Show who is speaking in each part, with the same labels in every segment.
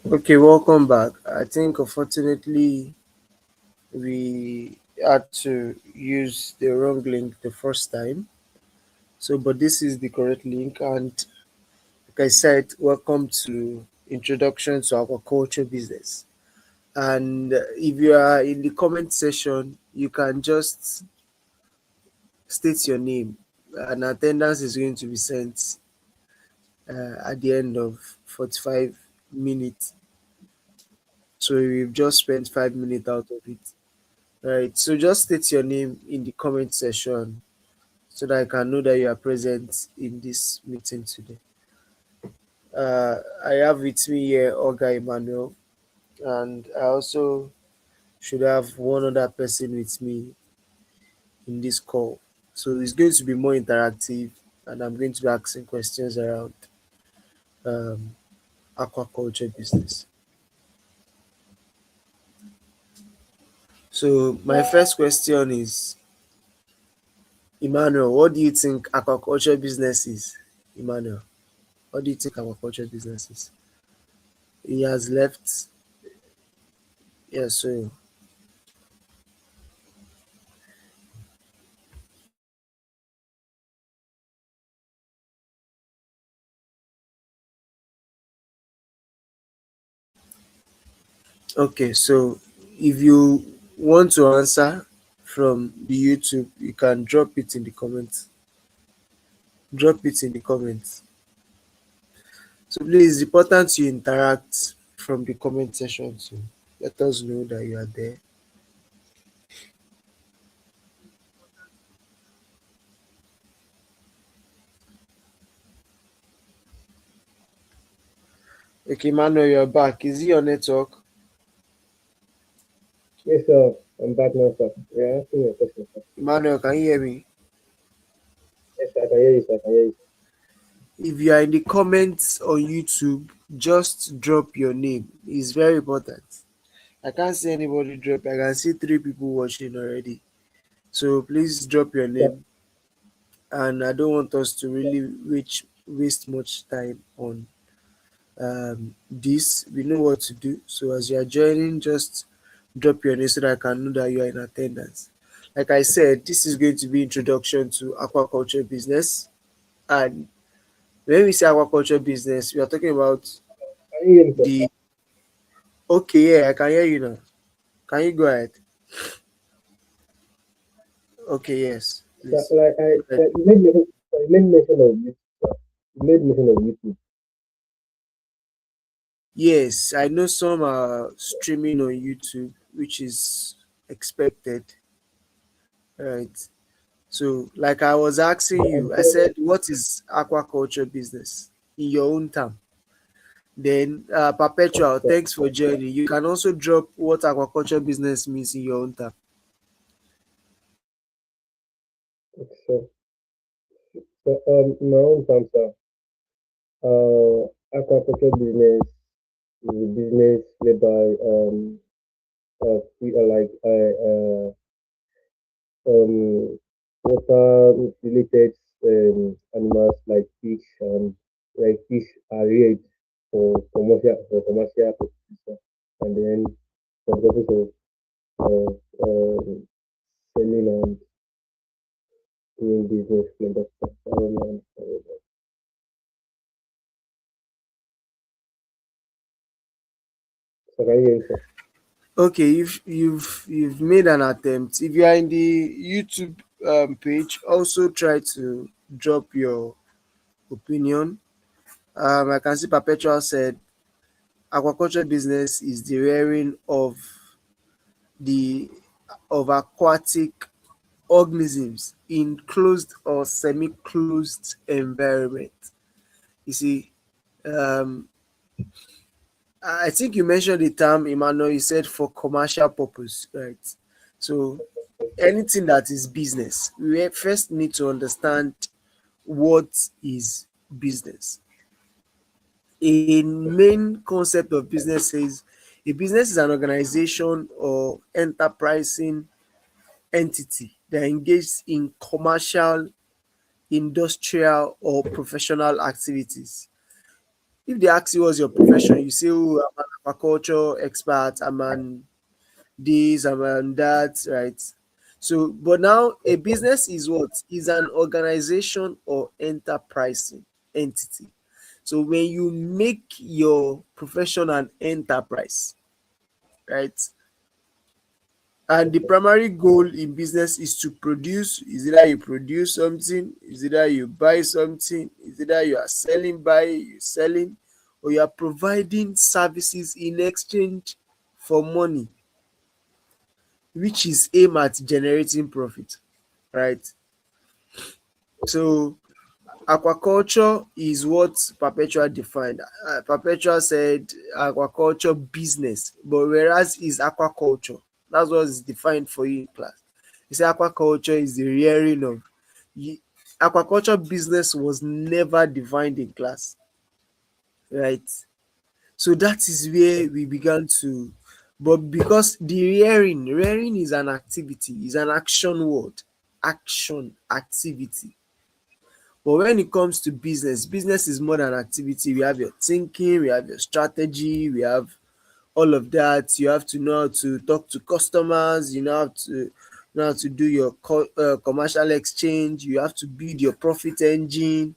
Speaker 1: Okay, welcome back. I think unfortunately we had to use the wrong link the first time. So, but this is the correct link. And like I said, welcome to Introduction to Aquaculture Business. And if you are in the comment section, you can just state your name. An attendance is going to be sent at the end of 45 minutes. So we've just spent 5 minutes out of it. Right. So just state your name in the comment section so that I can know that you are present in this meeting today. I have with me here Oga Emmanuel, and I also should have one other person with me in this call. So it's going to be more interactive, and I'm going to be asking questions around um, aquaculture business. So my first question is, Emmanuel, what do you think aquaculture business is? Emmanuel, what do you think aquaculture business is? He has left. Yeah, so okay, so if you want to answer from the YouTube, you can drop it in the comments. Drop it in the comments. So please, it's important you interact from the comment section to let us know that you are there. Okay, Manuel, you're back. Is it your network?
Speaker 2: Yes, sir. I'm back now, sir. Yeah, asking your question, sir.
Speaker 1: Emmanuel, can you hear me?
Speaker 2: Yes, sir. I can hear you, sir. I can hear you.
Speaker 1: If you are in the comments on YouTube, just drop your name. It's very important. I can't see anybody drop. I can see three people watching already. So please drop your
Speaker 2: Sir,
Speaker 1: name, and I don't want us to really waste much time on this. We know what to do. So as you are joining, just drop your name so that I can know that you are in attendance. Like I said, this is going to be introduction to aquaculture business. And when we say aquaculture business, we are talking about
Speaker 2: can you hear me, sir?
Speaker 1: the okay, yeah, I can hear you now. Can you go ahead? Okay, yes,
Speaker 2: Sir,
Speaker 1: please.
Speaker 2: like
Speaker 1: Go ahead.
Speaker 2: you made mention, sir, you made mention of YouTube, sir. You made mention of YouTube.
Speaker 1: Yes, I know some are streaming on YouTube, which is expected, right? So, like I was asking
Speaker 2: But
Speaker 1: you, I said, what is aquaculture business in your own term? Then, Perpetual,
Speaker 2: sir,
Speaker 1: thanks for joining. You can also drop what aquaculture business means in your own term.
Speaker 2: okay, sir. So, in my own terms, sir, aquaculture business is a business whereby we are like water related animals like fish and like fish are reared for commercial purposes, and then for the purpose of selling and doing business like that. I don't know. So can you hear me, sir?
Speaker 1: Okay, if you've made an attempt, if you are in the YouTube page, also try to drop your opinion. I can see Perpetual said aquaculture business is the rearing the of aquatic organisms in closed or semi-closed environment. You see, um, I think you mentioned the term, Emmanuel. You said for commercial purpose, right? So anything that is business, we first need to understand what is business. A main concept of business is a business is an organization or enterprising entity that engages in commercial, industrial, or professional activities. If they ask you what's your profession, you say, "Oh, I'm an aquaculture expert. I'm an this, I'm an that." Right? So, but now a business is what? Is an organization or enterprising entity. So when you make your profession an enterprise, right? And the
Speaker 2: Okay.
Speaker 1: primary goal in business is to produce. Is either you produce something, is either you buy something, is either you are selling, buy, you selling, or you are providing services in exchange for money, which is aim at generating profit, right? So aquaculture is what Perpetua defined. Perpetua said aquaculture business, but whereas is aquaculture, that's what is defined for you in class. He said aquaculture is the rearing of. Ye- Aquaculture business was never defined in class, right? So that is where we began to, but because the rearing is an activity, is an action word, action, activity. But when it comes to business, business is more than activity. We have your thinking, we have your strategy, we have all of that. You have to know how to talk to customers, know how to do your commercial exchange, you have to build your profit engine,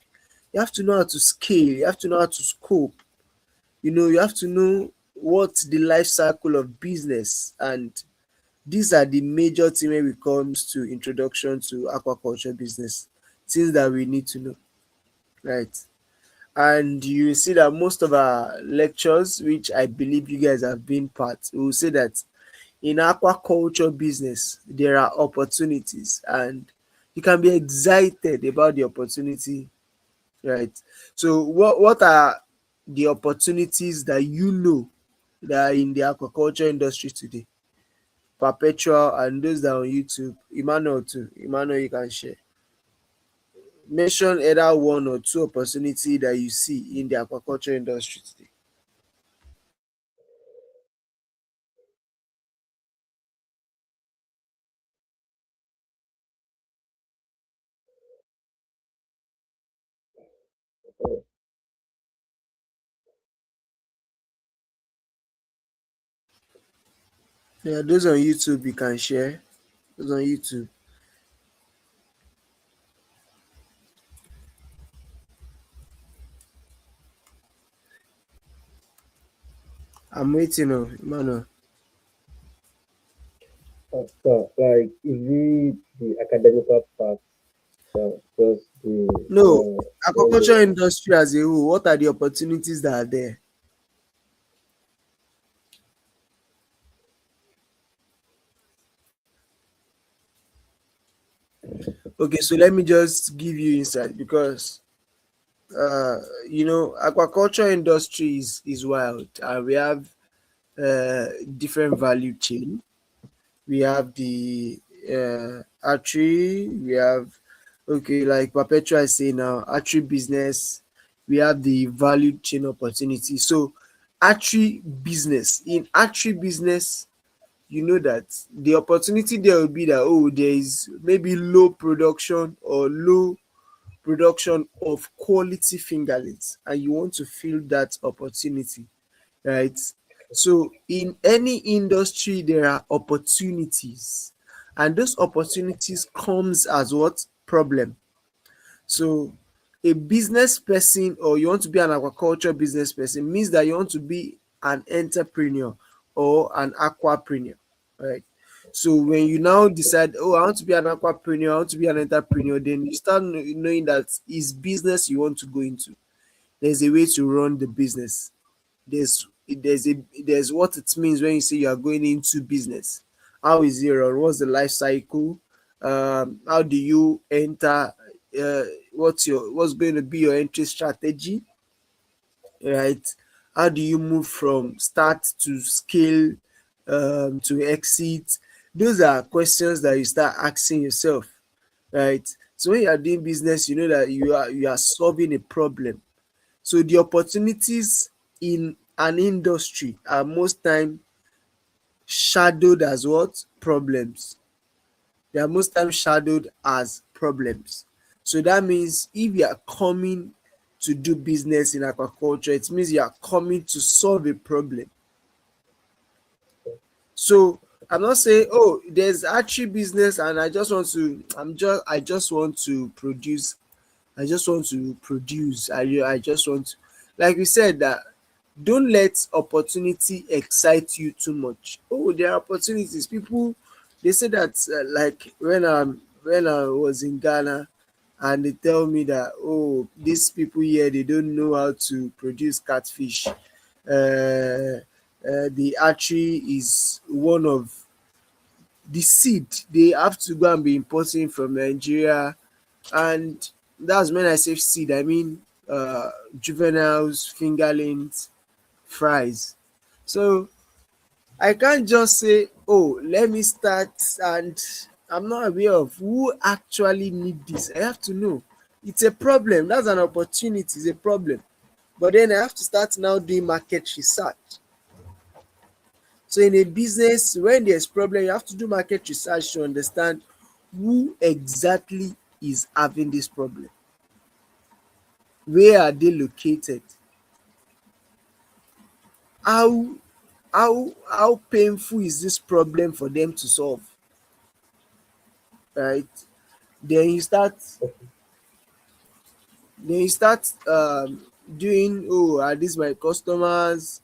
Speaker 1: you have to know how to scale, you have to know how to scope, you have to know what's the life cycle of business. And these are the major things when it comes to introduction to aquaculture business, things that we need to know, right? And you see that most of our lectures, which I believe you guys have been part, will say that in aquaculture business there are opportunities, and you can be excited about the opportunity, right? So what are the opportunities that that are in the aquaculture industry today? Perpetual and those that are on YouTube. Emmanuel too. Emmanuel, you can share. Mention either one or two opportunity that you see in the aquaculture industry today. Yeah, those on YouTube you can share. Those on YouTube. I'm waiting on Emmanuel.
Speaker 2: So, like, is it the academical part because
Speaker 1: No,
Speaker 2: when the
Speaker 1: aquaculture industry as a whole, what are the opportunities that are there? Okay, so let me just give you insight because uh aquaculture industry is wild, and we have different value chain. We have the archery, we have, okay, like Perpetua is saying now, archery business, we have the value chain opportunity. So archery business, in archery business, you know that the opportunity there will be that, oh, there is maybe low production or low production of quality fingerlings, and you want to fill that opportunity, right? So in any industry there are opportunities, and those opportunities comes as what? Problem. So a business person, or you want to be an aquaculture business person, means that you want to be an entrepreneur or an aquapreneur, right? So when you now decide, oh, I want to be an aquapreneur, I want to be an entrepreneur, then you start knowing that it's business you want to go into. There's a way to run the business. There's what it means when you say you are going into business. How is it run? What's the life cycle? How do you enter? uh, what's going to be your entry strategy, right? How do you move from start to scale, to exit? Those are questions that you start asking yourself, right? So when you are doing business, you know that you are solving a problem. So the opportunities in an industry are most time shadowed as what? Problems. They are most times shadowed as problems. So that means if you are coming to do business in aquaculture. It means you are coming to solve a problem. So I'm not saying, oh, there's actually business and I just want to produce. I just want to produce. I just want to, like we said, that don't let opportunity excite you too much. Oh, there are opportunities. People, they say that, like when I was in Ghana, and they tell me that, oh, these people here, they don't know how to produce catfish. The archery is one of the seed they have to go and be importing from Nigeria. And that's when I say seed, I mean juveniles, fingerlings, fries. So I can't just say, oh, let me start, and I'm not aware of who actually need this. I have to know. It's a problem. That's an opportunity. It's a problem. But then I have to start now doing market research. So in a business, when there's problem, you have to do market research to understand who exactly is having this problem. Where are they located? How how painful is this problem for them to solve? Right? Then you start doing, oh, are these my customers?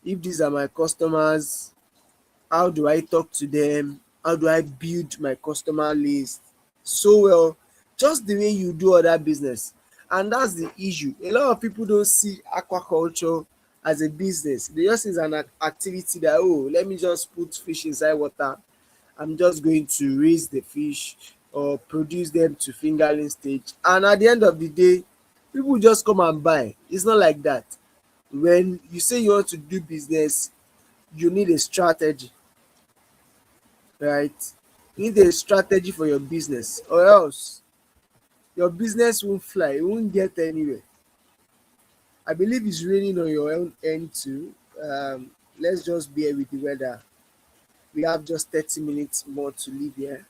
Speaker 1: If these are my customers, how do I talk to them? How do I build my customer list so well, just the way you do other business? And that's the issue. A lot of people don't see aquaculture as a business. They just see it as an activity that, oh, let me just put fish inside water. I'm just going to raise the fish or produce them to fingerling stage. And at the end of the day, people just come and buy. It's not like that. When you say you want to do business, you need a strategy, right? You need a strategy for your business, or else your business won't fly, it won't get anywhere. I believe it's raining on your own end too. Let's just bear with the weather. We have just 30 minutes more to live here.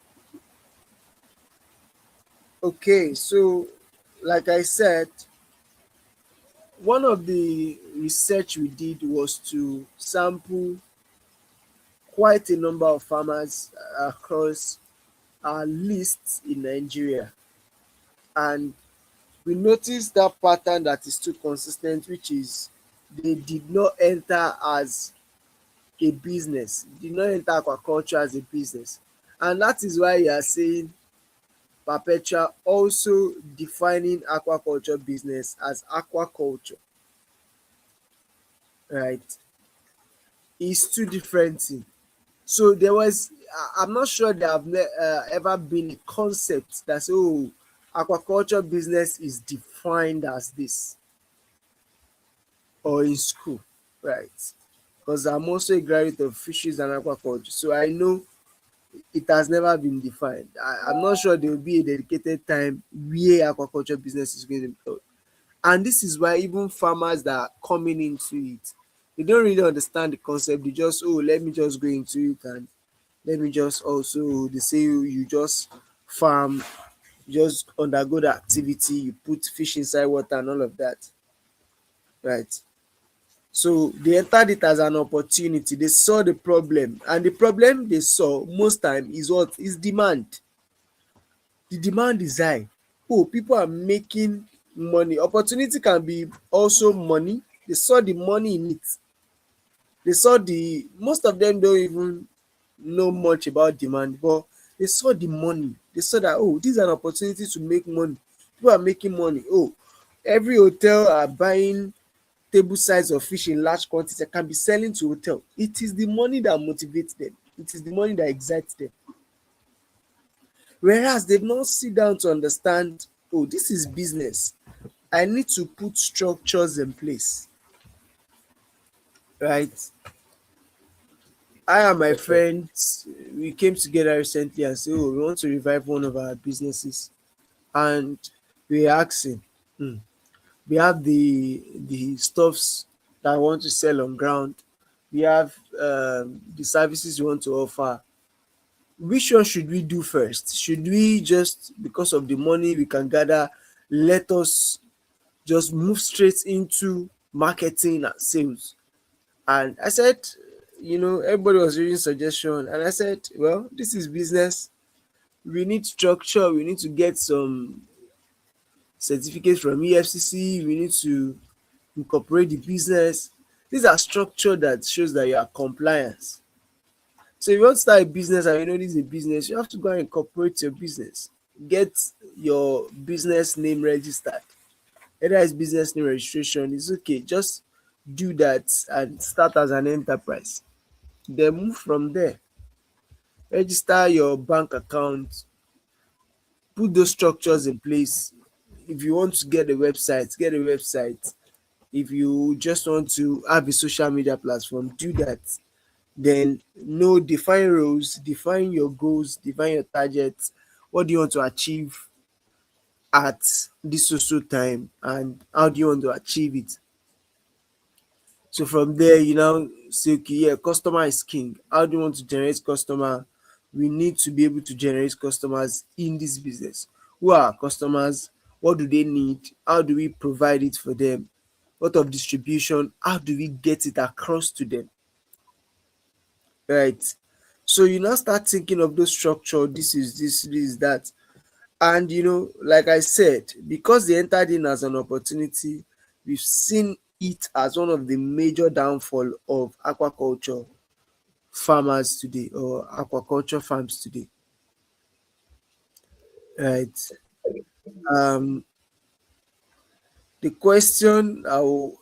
Speaker 1: Okay, so like I said, one of the research we did was to sample quite a number of farmers across our lists in Nigeria. And we noticed that pattern that is too consistent, which is they did not enter as a business, did not enter aquaculture as a business. And that is why you are saying Perpetua also defining aquaculture business as aquaculture, right? It's two different things. So there was, I'm not sure there have ever been a concept that say, oh, aquaculture business is defined as this, or in school, right? Because I'm also a graduate of fisheries and aquaculture, so I know it has never been defined. I'm not sure there will be a dedicated time where aquaculture business is going to be taught. And this is why even farmers that are coming into it, they don't really understand the concept. They just, oh, let me just go into it, and let me just also, they say you just farm, you just undergo the activity, you put fish inside water and all of that, right? So they entered it as an opportunity. They saw the problem, and the problem they saw most time is what is demand. The demand is high. Oh, people are making money. Opportunity can be also money. They saw the money in it. They saw the, most of them don't even know much about demand, but they saw the money. They saw that, oh, this is an opportunity to make money. People are making money. Oh, every hotel are buying table size of fish in large quantity, can be selling to hotel. It is the money that motivates them. It is the money that excites them. Whereas they've not sit down to understand, oh, this is business. I need to put structures in place, right? I and my
Speaker 2: Okay.
Speaker 1: friends, we came together recently and said, oh, we want to revive one of our businesses. And we are asking, hmm, we have the stuffs that I want to sell on ground. We have the services we want to offer. Which one should we do first? Should we just, because of the money we can gather, let us just move straight into marketing and sales. And I said, everybody was reading suggestion, and I said, well, this is business. We need structure. We need to get some certificates from EFCC. We need to incorporate the business. These are structure that shows that you are compliant. So if you want to start a business and you know this is a business, you have to go and incorporate your business. Get your business name registered. Whether it's business name registration, it's okay. Just do that and start as an enterprise. Then move from there. Register your bank account, put those structures in place. If you want to get a website, get a website. If you just want to have a social media platform, do that. Then know, define roles, define your goals, define your targets. What do you want to achieve at this social time, and how do you want to achieve it? So from there, you now say, okay, yeah, customer is king. How do you want to generate customer? We need to be able to generate customers in this business. Who are our customers? What do they need? How do we provide it for them? What of distribution? How do we get it across to them? Right. So you now start thinking of those structure. This is this, this is that. And like I said, because they entered in as an opportunity, we've seen it as one of the major downfall of aquaculture farmers today, or aquaculture farms today. Right. Um, the question I will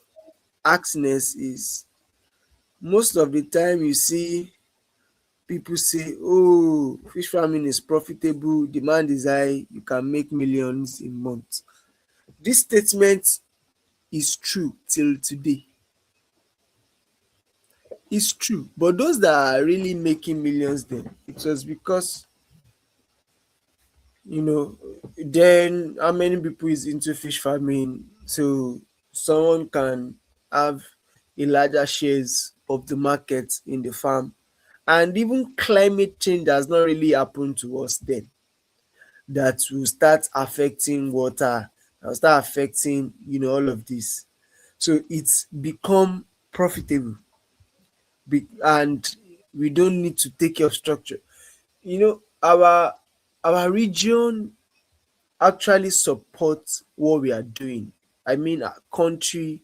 Speaker 1: ask next is, most of the time you see people say, oh, fish farming is profitable, demand is high, you can make millions in months. This statement is true till today. It's true. But those that are really making millions then, it was because, you know, then how many people is into fish farming? So someone can have a larger shares of the market in the farm. And even climate change has not really happened to us then. That will start affecting water, that will start affecting, all of this. So it's become profitable, and we don't need to take care of structure. Our region actually supports what we are doing. I mean, our country,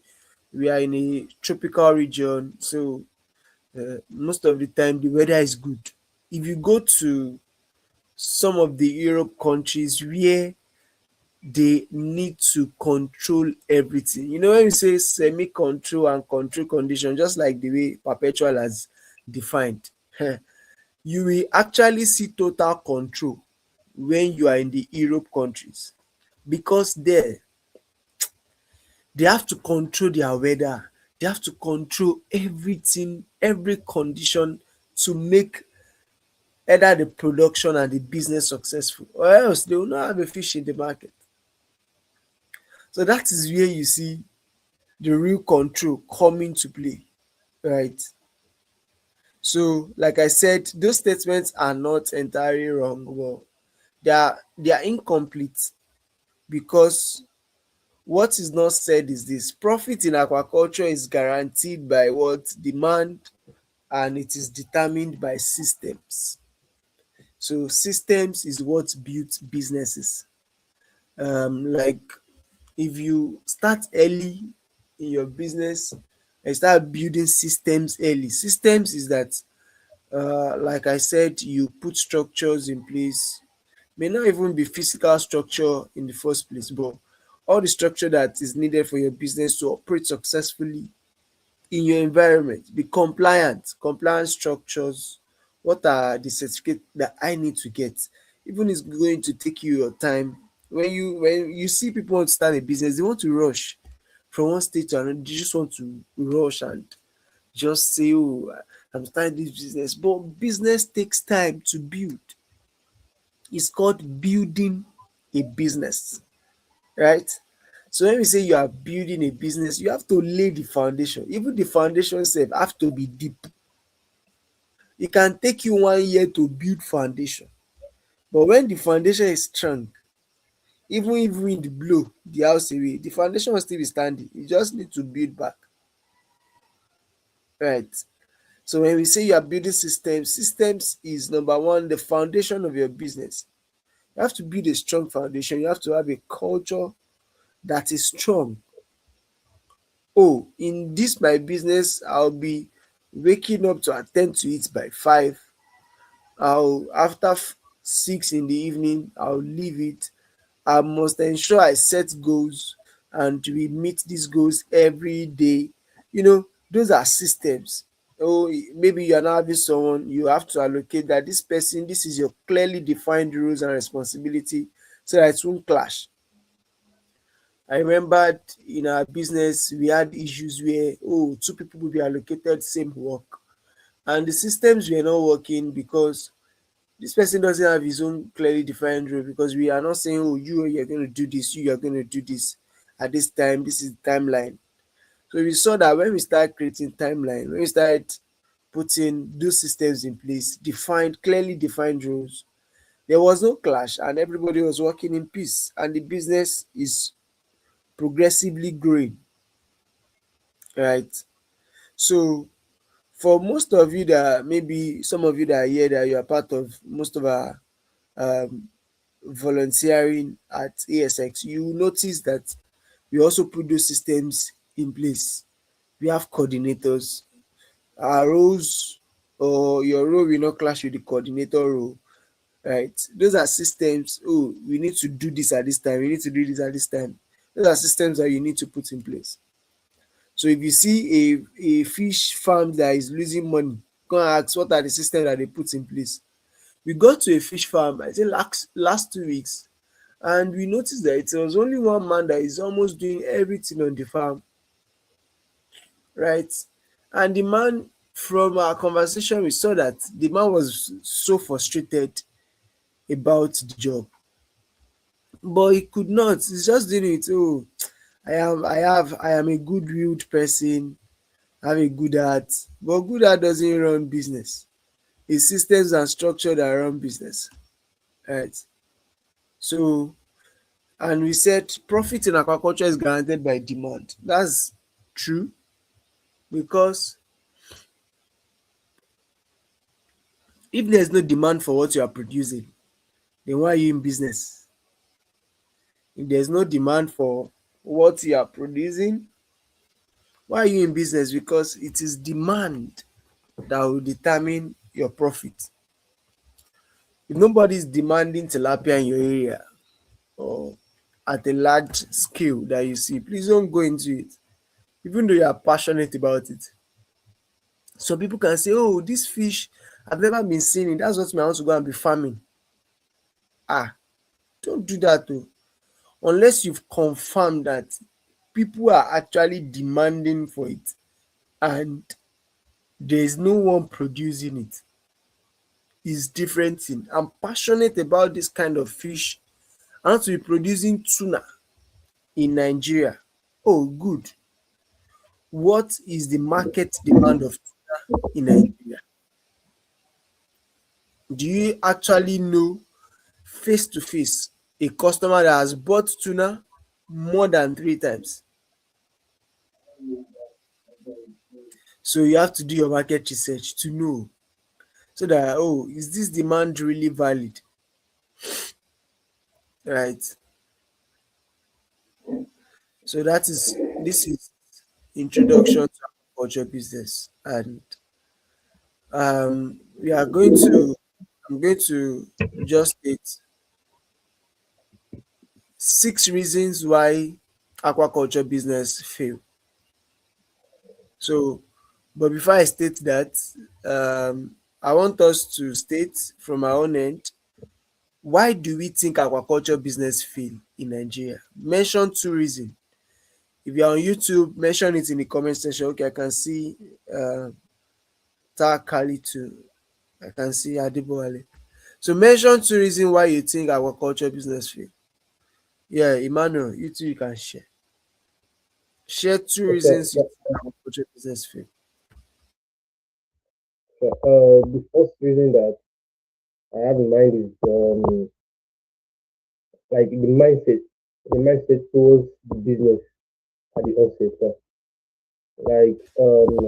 Speaker 1: we are in a tropical region, so most of the time the weather is good. If you go to some of the Europe countries where they need to control everything, when you say semi control and control condition, just like the way Perpetual has defined, you will actually see total control when you are in the Europe countries, because there they have to control their weather, they have to control everything, every condition, to make either the production and the business successful, or else they will not have a fish in the market. So that is where you see the real control come into play, right? So like I said, those statements are not entirely wrong, but they are incomplete, because what is not said is this: profit in aquaculture is guaranteed by what? Demand, and it is determined by systems. So systems is what builds businesses. Like, if you start early in your business and start building systems early. Systems is that, like I said, you put structures in place. May not even be physical structure in the first place, but all the structure that is needed for your business to operate successfully in your environment. Be compliant, compliance structures. What are the certificates that I need to get? Even it's going to take you your time. When you see people want to start a business, they want to rush from one state to another. They just want to rush and just say, oh, I'm starting this business. But business takes time to build. It's called building a business, right? So when we say you are building a business, you have to lay the foundation. Even the foundation itself have to be deep. It can take you 1 year to build foundation, but when the foundation is strong, Even if wind blow the house away, the foundation will still be standing. You just need to build back, right? So when we say you are building systems, systems is number one, the foundation of your business. You have to build a strong foundation. You have to have a culture that is strong. Oh, in this my business, I'll be waking up to attend to it by 5. I'll after 6 in the evening, I'll leave it. I must ensure I set goals and we meet these goals every day. Those are systems. Oh, maybe you're not having someone, you have to allocate that this person, this is your clearly defined rules and responsibility so that it won't clash. I remembered in our business we had issues where two people will be allocated same work and the systems were not working because this person doesn't have his own clearly defined role, because we are not saying, oh, you're going to do this, you are going to do this at this time, this is the timeline. So we saw that when we start creating timeline, when we start putting those systems in place, clearly defined rules, there was no clash and everybody was working in peace and the business is progressively growing, right? So for most of you that maybe some of you that are here that you are part of most of our um, volunteering at ASX, you will notice that we also put those systems in place. We have coordinators. Our roles or your role will not clash with the coordinator role, right? Those are systems. Oh, we need to do this at this time. We need to do this at this time. Those are systems that you need to put in place. So if you see a fish farm that is losing money, go and ask what are the systems that they put in place. We got to a fish farm, I think last 2 weeks, and we noticed that it was only one man that is almost doing everything on the farm, right? And the man, from our conversation, we saw that the man was so frustrated about the job, but he could not. He's just doing it. Oh, I am a good-willed person. I have a good heart, but good heart doesn't run business. It's systems and structure that run business, right? So, and we said profit in aquaculture is guaranteed by demand. That's true, because if there's no demand for what you are producing, then why are you in business? If there's no demand for what you are producing, why are you in business? Because it is demand that will determine your profit. If nobody is demanding tilapia in your area or at a large scale that you see, please don't go into it, even though you are passionate about it. Some people can say, oh, this fish, I've never been seeing it. That's what me I want to go and be farming. Ah, don't do that though. Unless you've confirmed that people are actually demanding for it and there is no one producing it. Is different thing. I'm passionate about this kind of fish. I want to be producing tuna in Nigeria. Oh, good. What is the market demand of tuna in Nigeria? Do you actually know face to face a customer that has bought tuna more than 3 times? So you have to do your market research to know, so that, oh, is this demand really valid, right? So this is introduction to agriculture business, and we are going to I'm going to just state 6 reasons why aquaculture business fail. So, but before I state that, I want us to state from our own end, why do we think aquaculture business fail in Nigeria? Mention 2 reasons. If you're on YouTube, mention it in the comment section. Okay, I can see uh, Takali too. I can see Adibowale. So mention 2 reasons why you think aquaculture business fail. Yeah, Emmanuel, you too, you can share. Share two
Speaker 2: Okay,
Speaker 1: reasons you think aquaculture business fail.
Speaker 2: the first reason that I have in mind is like the mindset towards the business at the onset. Like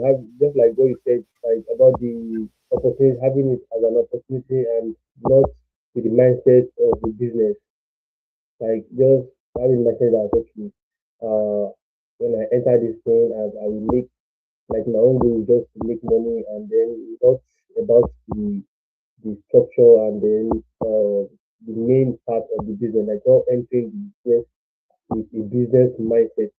Speaker 2: have just like what you said, like about the opportunity, having it as an opportunity and not with the mindset of the business. Like just having mindset that okay, uh, when I enter this thing, I will make like my own goal is just to make money, and then not about the structure and then the main part of the business, like not entering the business with a business mindset. Like,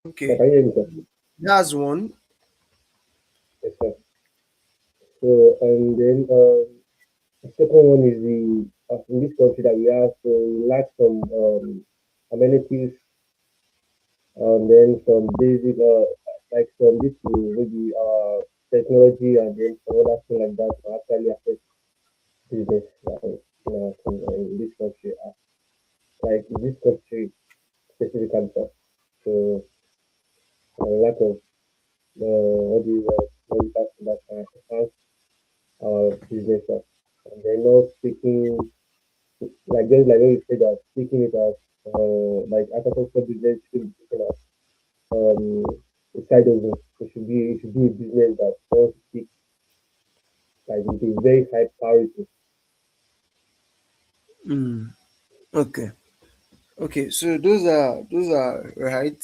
Speaker 1: Okay,
Speaker 2: can you hear me, sir?
Speaker 1: that's one.
Speaker 2: Yes, sir. So, and then the second one is the in this country that we have, so we lack some amenities and then some basic like some this maybe technology and then some other thing like that to actually affect business in this country. Like in this country specifically, sir. So lack of what do you what do you call that enhance our business, and they're not taking like just like what you said that taking it as like aquaculture business should be taken as um a side hustle. It should be a business that does take like with a very high priority.
Speaker 1: Mm, okay. Okay, so those are right.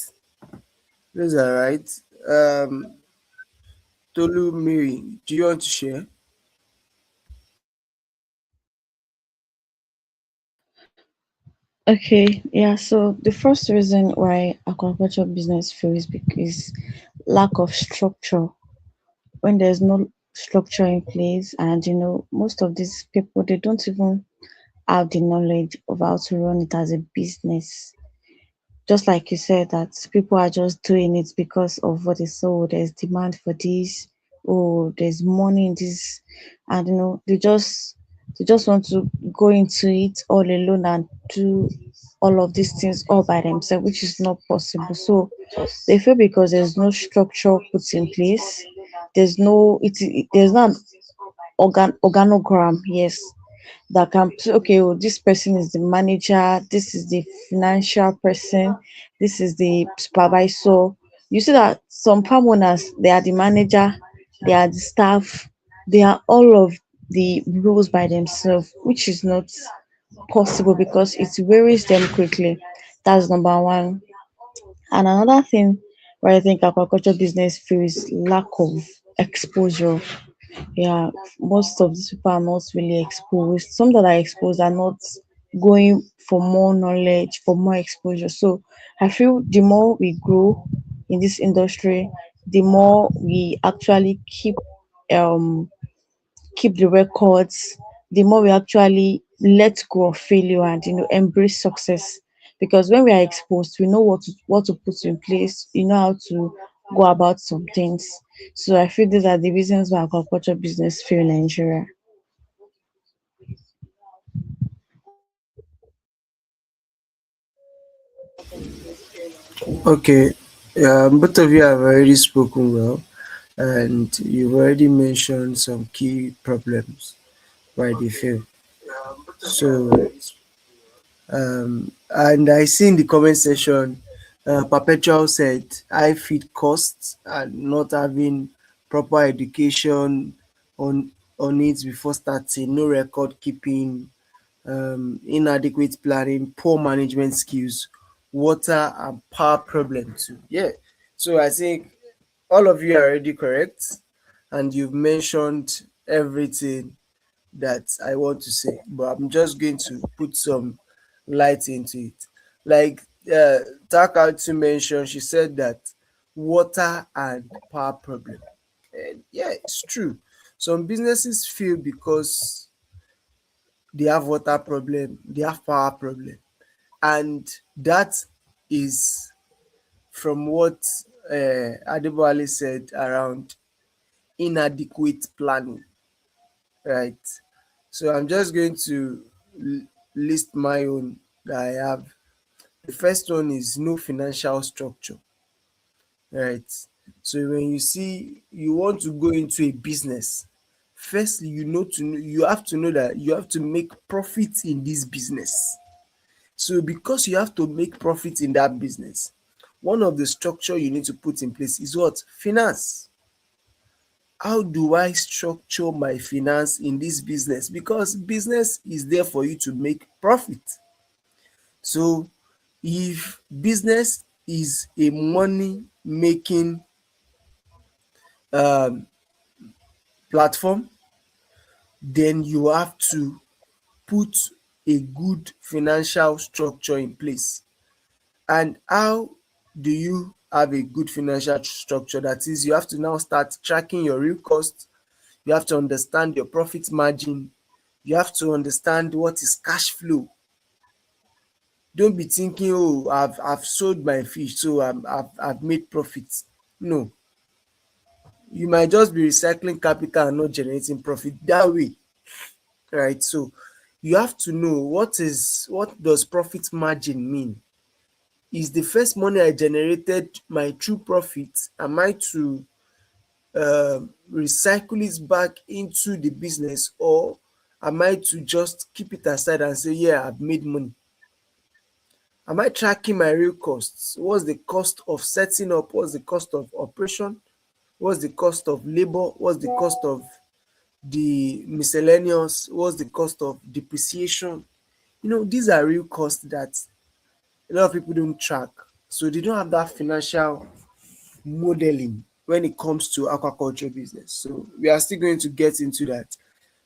Speaker 1: Those are right. Um, Tolu Miri, do you want to share?
Speaker 3: Okay, yeah. So the first reason why aquaculture business fails is lack of structure. When there's no structure in place, and most of these people they don't even have the knowledge of how to run it as a business. Just like you said, that people are just doing it because of what they saw. There's demand for this. Oh, there's money in this, and they just want to go into it all alone and do all of these things all by themselves, which is not possible. So they feel because there's no structure put in place, there's not an organogram, yes, that can say, okay, oh, this person is the manager, this is the financial person, this is the supervisor. You see that some farm owners, they are the manager, they are the staff, they are all of the roles by themselves, which is not possible because it wearies them quickly. That's number one. And another thing where I think aquaculture business feels lack of exposure. Yeah, most of these people are not really exposed. Some that are exposed are not going for more knowledge, for more exposure. So I feel the more we grow in this industry, the more we actually um keep the records, the more we actually let go of failure and embrace success. Because when we are exposed, we know what to put in place, you know how to go about some things. So I feel these are the reasons why agriculture business fail in Nigeria.
Speaker 1: Okay, both of you have already spoken well, and you've already mentioned some key problems why they fail. So, and I see in the comment section, Perpetual said, I feed costs and not having proper education on on it before starting, no record keeping, inadequate planning, poor management skills, water and power problem too. Yeah. So I think all of you are already correct, and you've mentioned everything that I want to say, but I'm just going to put some light into it. Like uh, Taka to mention, she said that water and power problem. And yeah, it's true. Some businesses fail because they have water problem, they have power problem, and that is from what Adebowale said around inadequate planning, right? So I'm just going to list my own that I have. The first one is no financial structure, right? So when you see you want to go into a business, firstly you have to know that you have to make profit in this business. So because you have to make profit in that business, one of the structure you need to put in place is what? Finance. How do I structure my finance in this business? Because business is there for you to make profit. So if business is a money making um, platform, then you have to put a good financial structure in place. And how do you have a good financial structure? That is, you have to now start tracking your real costs. You have to understand your profit margin. You have to understand what is cash flow. Don't be thinking, oh, I've sold my fish, so I've made profits. No, you might just be recycling capital and not generating profit that way, right? So you have to know what does profit margin mean. Is the first money I generated my true profit? Am I to recycle it back into the business, or am I to just keep it aside and say, yeah, I've made money? Am I tracking my real costs? What's the cost of setting up? What's the cost of operation? What's the cost of labor? What's the cost of the miscellaneous? What's the cost of depreciation? These are real costs that a lot of people don't track. So they don't have that financial modeling when it comes to aquaculture business. So we are still going to get into that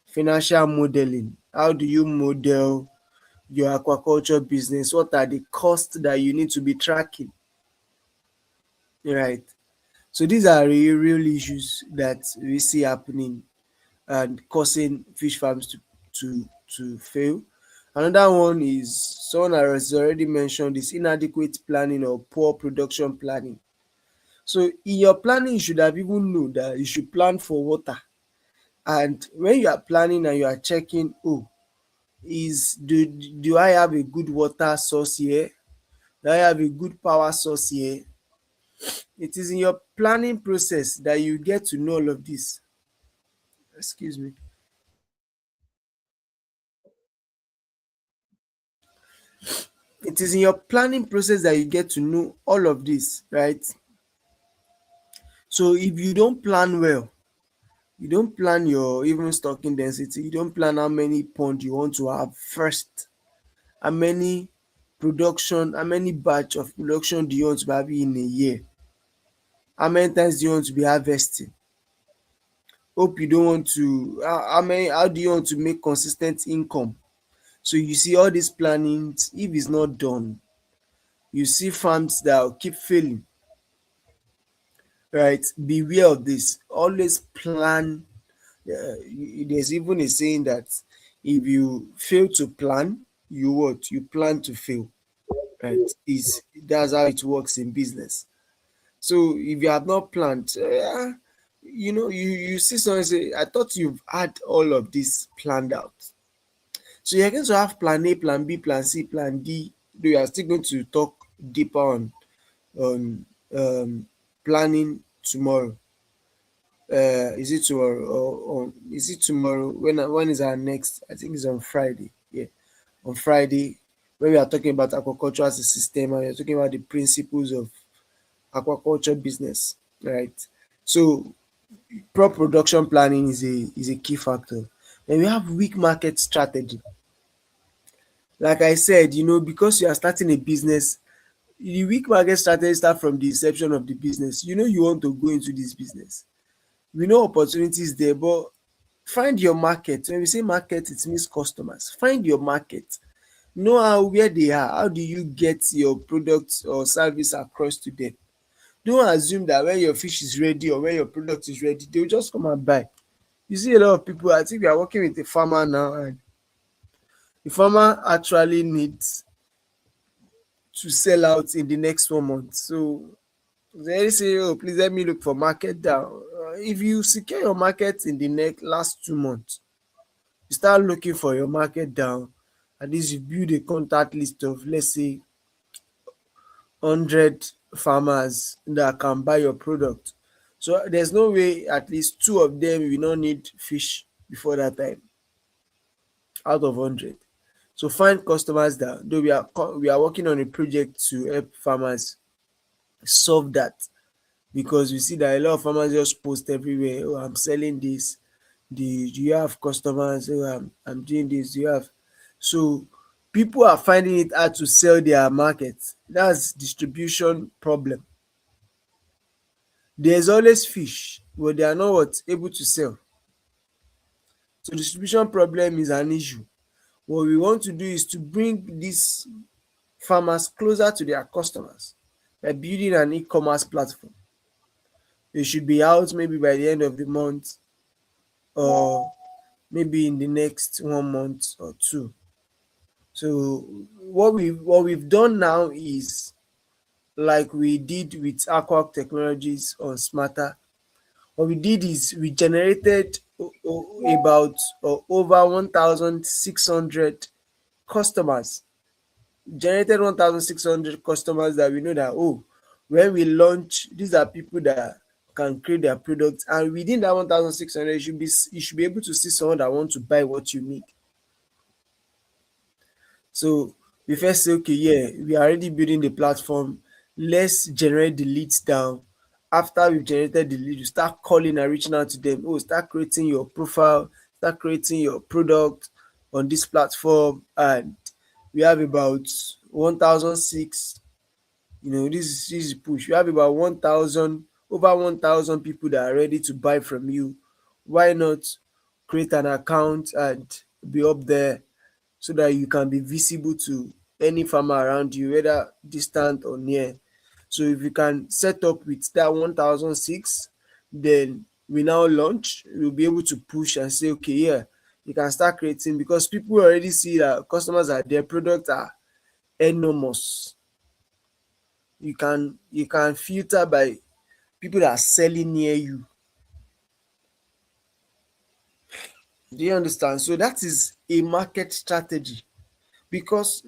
Speaker 1: financial modeling. How do you model your aquaculture business? What are the costs that you need to be tracking? Right. So these are real issues that we see happening and causing fish farms to fail. Another one is someone has already mentioned is inadequate planning or poor production planning. So in your planning, you should have even known that you should plan for water. And when you are planning and you are checking, oh, do I have a good water source here? Do I have a good power source here? It is in your planning process that you get to know all of this. Excuse me. It is in your planning process that you get to know all of this, right? So if you don't plan well, you don't plan your even stocking density, you don't plan how many pond you want to have first, how many batch of production do you want to be having in a year, how many times do you want to be harvesting, hope you don't want to how do you want to make consistent income. So you see all these plannings, if it's not done, you see farms that will keep failing, right? Beware of this. Always plan. There's even a saying that if you fail to plan, you plan to fail, right? Is That's how it works in business. So if you have not planned, you see someone say, I thought you've had all of this planned out. So you're going to have plan A, plan B, plan C, plan D. Though you are still going to talk deeper on planning tomorrow. Is it tomorrow or is it tomorrow? When is our next? I think it's on Friday. Yeah, on Friday, when we are talking about aquaculture as a system and we're talking about the principles of aquaculture business, right? So crop production planning is a key factor. Then we have weak market strategy. Like I said, because you are starting a business, the weak market strategy start from the inception of the business. You want to go into this business. We know opportunities there, but find your market. When we say market, it means customers. Find your market. Know where they are. How do you get your product or service across to them? Don't assume that when your fish is ready or when your product is ready, they'll just come and buy. You see a lot of people, I think we are working with a farmer now, and the farmer actually needs to sell out in the next 1 month. So they say, oh, please let me look for market down. If you secure your market in the next last 2 months, you start looking for your market down. At least you build a contact list of, let's say, 100 farmers that can buy your product. So there's no way at least two of them will not need fish before that time out of 100. So find customers that, though we are working on a project to help farmers solve that, because we see that a lot of farmers just post everywhere, oh, I'm selling this. Do you have customers? Oh, I'm doing this. Do you have? So people are finding it hard to sell their market. That's distribution problem. There's always fish, but they are not what able to sell. So distribution problem is an issue. What we want to do is to bring these farmers closer to their customers by building an e-commerce platform. It should be out maybe by the end of the month, or maybe in the next 1 month or two. So what we've done now is, like we did with Aqua Technologies on Smarter. What we did is we generated about over 1,600 customers. Generated 1,600 customers that we know that, oh, when we launch, these are people that can create their products, and within that 1,600 you should be able to see someone that want to buy what you need. So we first say, okay, yeah, we are already building the platform. Let's generate the leads down. After we've generated the lead, you start calling and reaching out to them. Oh, start creating your profile, start creating your product on this platform. And we have about 1,006. This is push. We have about 1,000, over 1,000 people that are ready to buy from you. Why not create an account and be up there, so that you can be visible to any farmer around you, whether distant or near. So if you can set up with that 1,006, then we now launch, we'll be able to push and say, okay, yeah, you can start creating, because people already see that customers are there, products are enormous. You can filter by people that are selling near you. Do you understand? So that is a market strategy, because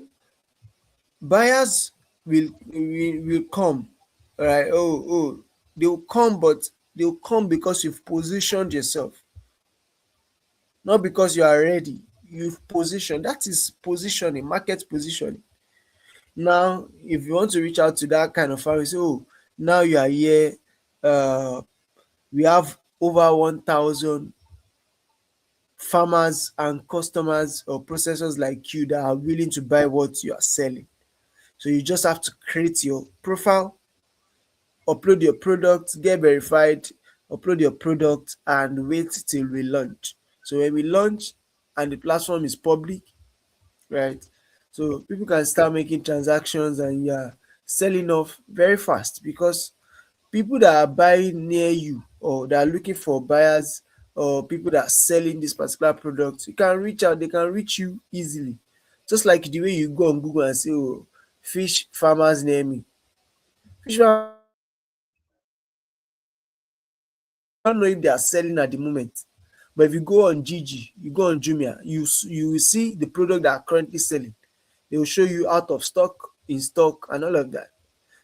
Speaker 1: buyers will come, right? Oh, they'll come, but they'll come because you've positioned yourself, not because you are ready. You've positioned. That is positioning, market positioning. Now if you want to reach out to that kind of farmer, you say, oh, now you are here. We have over 1,000 farmers and customers or processors like you that are willing to buy what you are selling. So you just have to create your profile, upload your product, get verified, upload your product, and wait till we launch. So when we launch and the platform is public, right? So people can start making transactions, and you're selling off very fast, because people that are buying near you, or that are looking for buyers, or people that are selling this particular product, you can reach out, they can reach you easily. Just like the way you go on Google and say, oh, fish farmers near me. Fish farmers near you, you don't know if they are selling at the moment. But if you go on Gigi, you go on Jumia, you will see the product that are currently selling. They will show you out of stock, in stock, and all of that.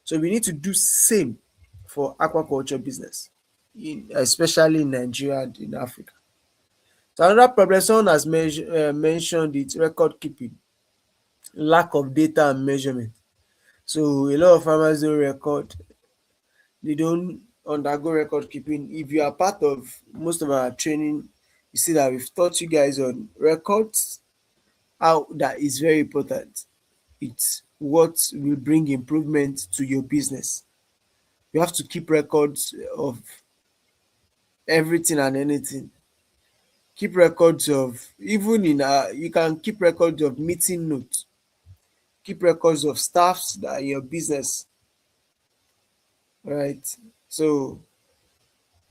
Speaker 1: So we need to do same for aquaculture business, especially in Nigeria and in Africa. So another problem, someone has mentioned it, record keeping, lack of data and measurement. So a lot of farmers don't record, they don't undergo record keeping. If you are part of most of our training, you see that we've taught you guys on records, how that is very important. It's what will bring improvement to your business. You have to keep records of everything and anything. Keep records of, even in you can keep records of meeting notes, keep records of staffs that are in your business, right? So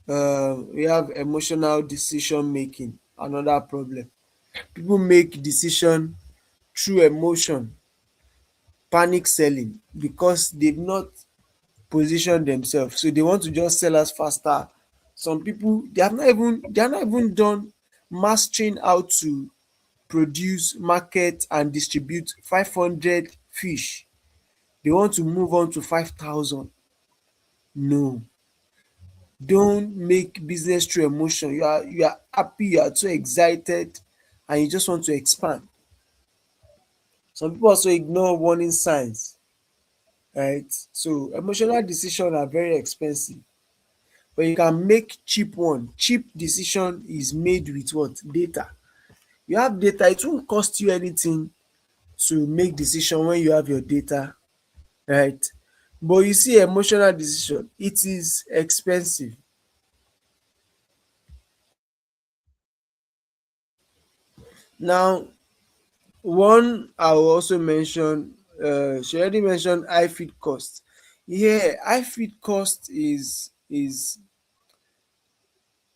Speaker 1: we have emotional decision making, another problem. People make decision through emotion, panic selling, because they've not positioned themselves. So they want to just sell us faster. Some people, they are not even done mastering how to produce, market, and distribute 500 fish. They want to move on to 5,000. No, Don't make business through emotion. You are happy, you are too excited, and you just want to expand. Some people also ignore warning signs, right? So emotional decisions are very expensive, but you can make cheap one. Cheap decision is made with what? Data. You have data, it won't cost you anything to make decision when you have your data, right? But you see emotional decision, it is expensive. Now, one I will also mention, she already mentioned high feed cost. Yeah, high feed cost is we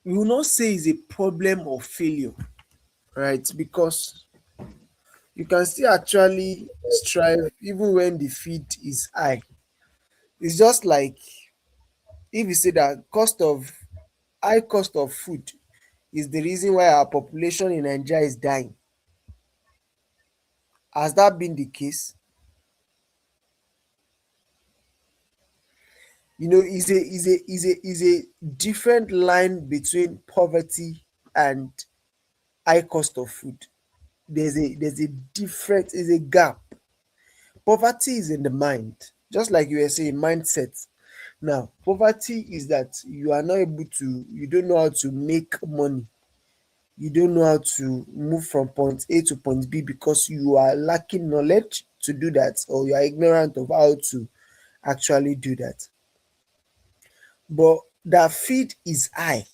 Speaker 1: will not say is a problem of failure, right? Because you can still actually strive even when the feed is high. It's just like if you say that high cost of food is the reason why our population in Nigeria is dying. Has that been the case? Is a different line between poverty and high cost of food. There's a different is a gap. Poverty is in the mind, just like you were saying, mindset. Now, poverty is that you don't know how to make money. You don't know how to move from point A to point B because you are lacking knowledge to do that, or you are ignorant of how to actually do that. But that feed is high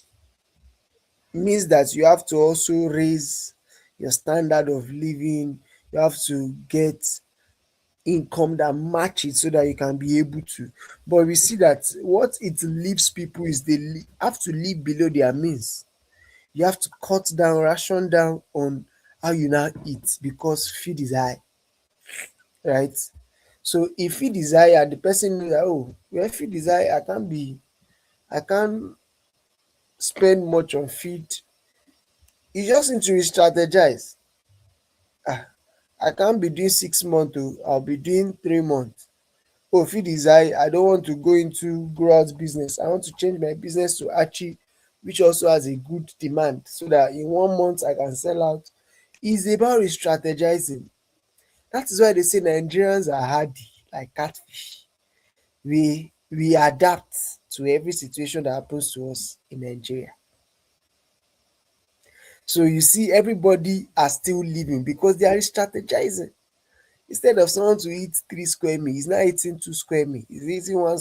Speaker 1: means that you have to also raise your standard of living. You have to get income that match it so that you can be able to. But we see that what it leaves people is have to live below their means. You have to cut down, ration down on how you now eat because feed is high, right? So if feed is high and the person knows that, oh, when feed is high, I can't spend much on feed. You just need to re-strategize. Ah, I can't be doing 6 months, oh, I'll be doing 3 months. Oh, feed is high. I don't want to go into grow out business. I want to change my business to Archie, which also has a good demand, so that in 1 month I can sell out. It's about re-strategizing. That is why they say Nigerians are hardy, like catfish. We adapt to every situation that happens to us in Nigeria. So you see, everybody are still living because they are strategizing. Instead of someone to eat 3 square meals, he's not eating 2 square meals. He's eating one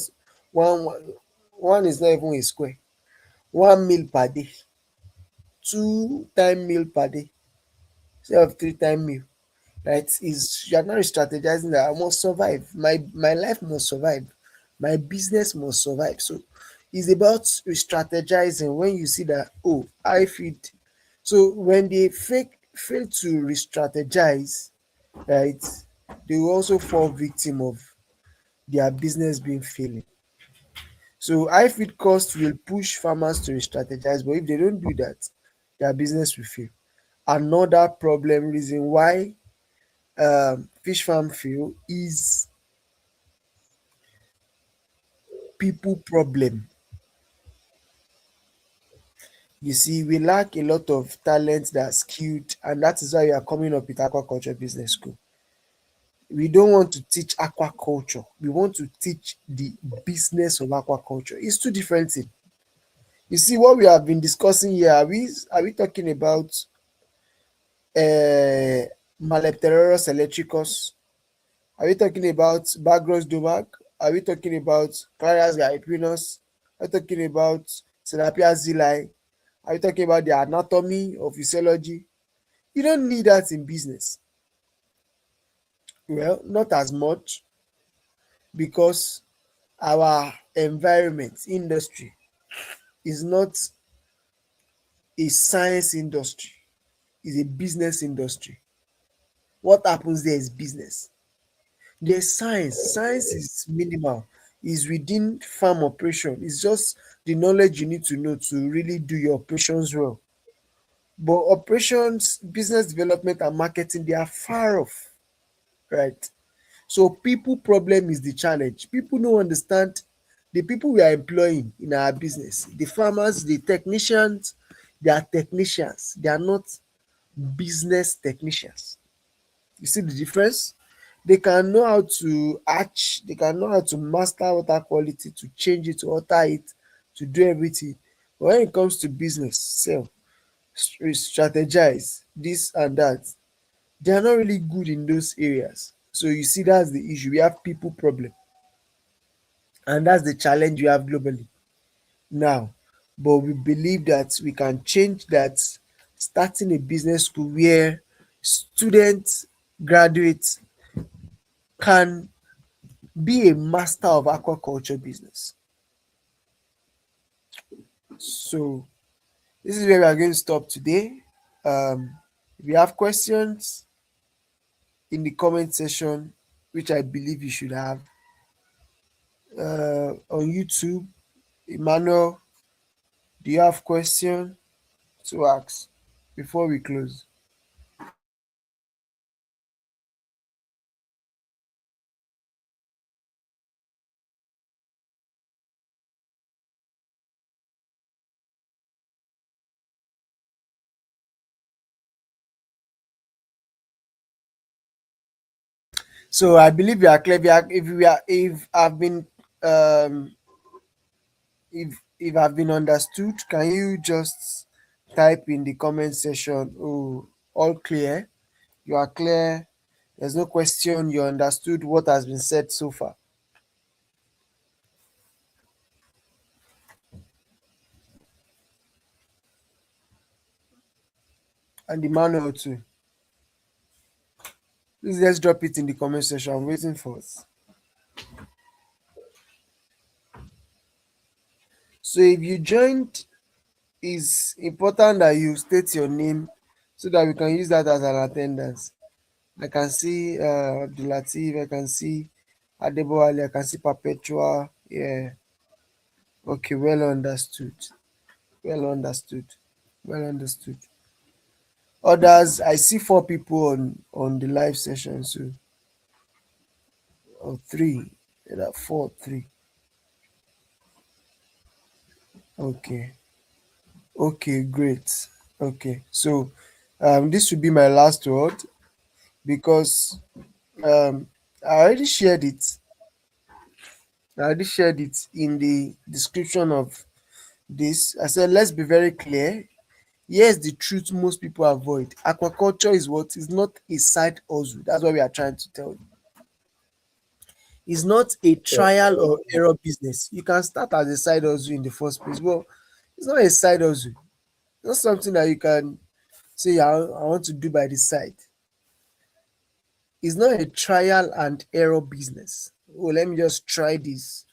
Speaker 1: is not even a square. 1 meal per day, 2 time meal per day, instead of 3 time meal. Right? Is you are now strategizing that I must survive. My life must survive. My business must survive. So it's about strategizing when you see that, oh, I feed. So when they fail to re-strategize, right, they will also fall victim of their business being failing. So high feed costs will push farmers to re-strategize, but if they don't do that, their business will fail. Another problem reason why fish farm fail is people problem. You see, we lack a lot of talent that's skilled, and that is why we are coming up with aquaculture business school. We don't want to teach aquaculture. We want to teach the business of aquaculture. It's two different things. You see, what we have been discussing here, are we talking about uh, Malepteroros electricus? Are we talking about Bagros Dovak? Are we talking about Clarias gaiopinus? Are we talking about Serapia zili? Are we talking about the anatomy or physiology? You don't need that in business. Well, not as much because our environment, industry, is not a science industry, it's a business industry. What happens there is business. There's science. Science is minimal. Is within farm operation. It's just the knowledge you need to know to really do your operations well. But operations, business development, and marketing, they are far off, right? So people problem is the challenge. People don't understand The people we are employing in our business, the farmers, the technicians, they are technicians. They are not business technicians. You see the difference? They can know how to hatch, they can know how to master water quality, to change it, to alter it, to do everything. But when it comes to business, sell, strategize, this and that, they are not really good in those areas. So you see, that's the issue. We have people problem, and that's the challenge we have globally now. But we believe that we can change that, starting a business school where students, graduates can be a master of aquaculture business. So this is where we are going to stop today. If you have questions in the comment section, which I believe you should have, on YouTube, Emmanuel, do you have question to ask before we close? So I believe we are clear. If I've been um, if I've been understood, can you just type in the comment section? Oh, all clear. You are clear. There's no question. You understood what has been said so far, and the manual too. Please let's drop it in the comment section. I'm waiting for it. So if you joined, it's important that you state your name so that we can use that as an attendance. I can see Abdulatif, I can see Adebowale, I can see Perpetua. Yeah. Okay, well understood. Well understood. Well understood. Others, I see four people on the live session, so or three. There are four, three. Okay. Okay, great. Okay. So this will be my last word because um I already shared it. I already shared it in the description of this. I said let's be very clear. Here's the truth most people avoid. Aquaculture is what is not a side hustle. That's what we are trying to tell you. It's not a
Speaker 2: Yeah.
Speaker 1: trial or error business. You can start as a side hustle in the first place, but it's not a side hustle. It's not something that you can say, I want to do by the side. It's not a trial and error business. Oh, let me just try this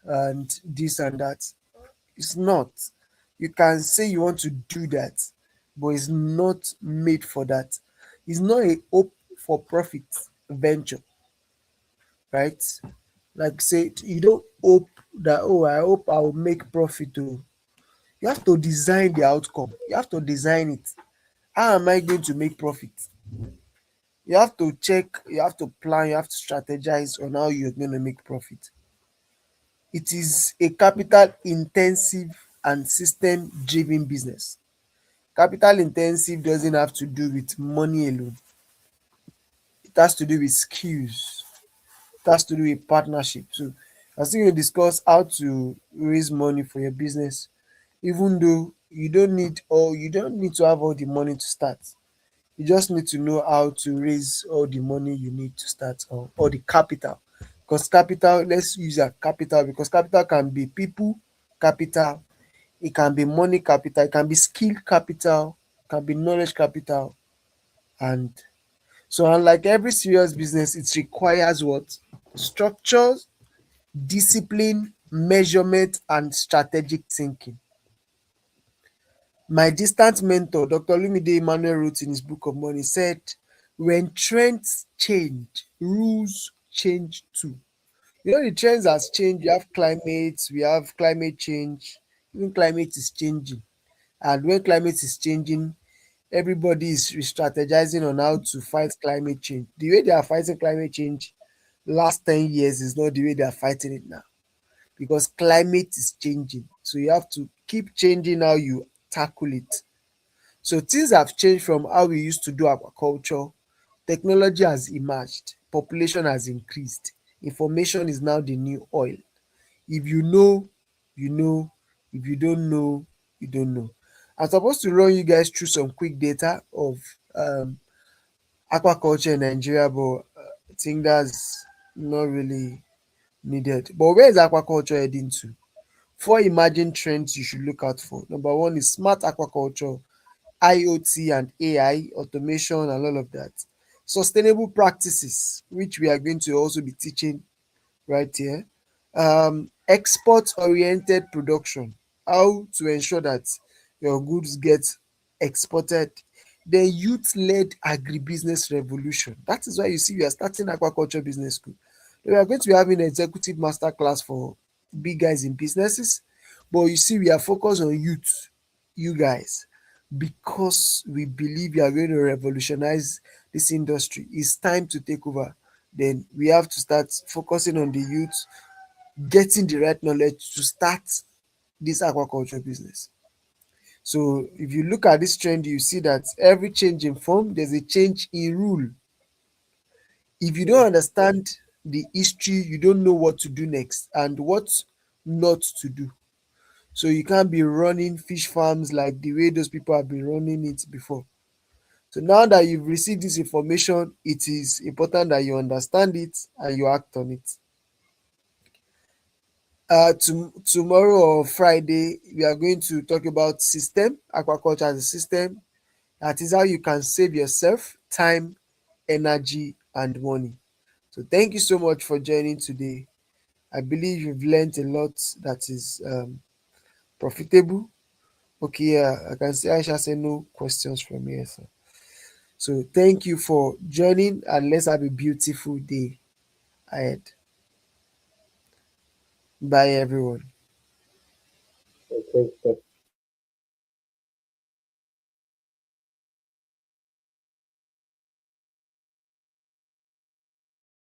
Speaker 1: and that. It's not. You can say you want to do that, but it's not made for that. It's not a hope for profit venture, right? Like say you don't hope that, oh, I hope I will make profit. Oh, you have to design the outcome. You have to design it. How am I going to make profit? You have to check, you have to plan, you have to strategize on how you're going to make profit. It is a capital intensive and system driven business. Capital intensive doesn't have to do with money alone. It has to do with skills. It has to do with partnership. So I was going to discuss how to raise money for your business, even though you don't need to have all the money to start. You just need to know how to raise all the money you need to start, or the capital. Because capital, let's use a capital because capital can be people capital, it can be money capital, it can be skill capital, it can be knowledge capital. And so, unlike every serious business, it requires what? Structure, discipline, measurement, and strategic thinking. My distant mentor, Dr. Lumide Emmanuel, wrote in his book of money, said, when trends change, rules change too. You know, the trends has changed. We have climate change. Even climate is changing. And when climate is changing, everybody is strategizing on how to fight climate change. The way they are fighting climate change last 10 years is not the way they are fighting it now. because climate is changing. So you have to keep changing how you tackle it. So things have changed from how we used to do aquaculture. Technology has emerged, population has increased, information is now the new oil. If you know, you know. If you don't know, you don't know. I'm supposed to run you guys through some quick data of um, aquaculture in Nigeria, but I think that's not really needed. But where is aquaculture heading to? Four emerging trends you should look out for. Number one is smart aquaculture, IoT and AI, automation, and all of that. Sustainable practices, which we are going to also be teaching right here. Export oriented production, how to ensure that your goods get exported. Then youth led agribusiness revolution, that is why you see we are starting aquaculture business school. We are going to be having an executive master class for big guys in businesses, but you see we are focused on youth, you guys, because we believe we are going to revolutionize this industry. It's time to take over. Then we have to start focusing on the youth, getting the right knowledge to start this aquaculture business. So if you look at this trend, you see that every change in form, there's a change in rule. If you don't understand the history, you don't know what to do next and what not to do. So you can't be running fish farms like the way those people have been running it before. So now that you've received this information, it is important that you understand it and you act on it. Tomorrow or Friday, we are going to talk about system, aquaculture as a system. That is how you can save yourself time, energy, and money. So thank you so much for joining today. I believe you've learned a lot that is profitable. Okay, yeah, I can see Aisha say no questions from here. So thank you for joining and let's have a beautiful day ahead. Bye everyone.
Speaker 2: Thanks,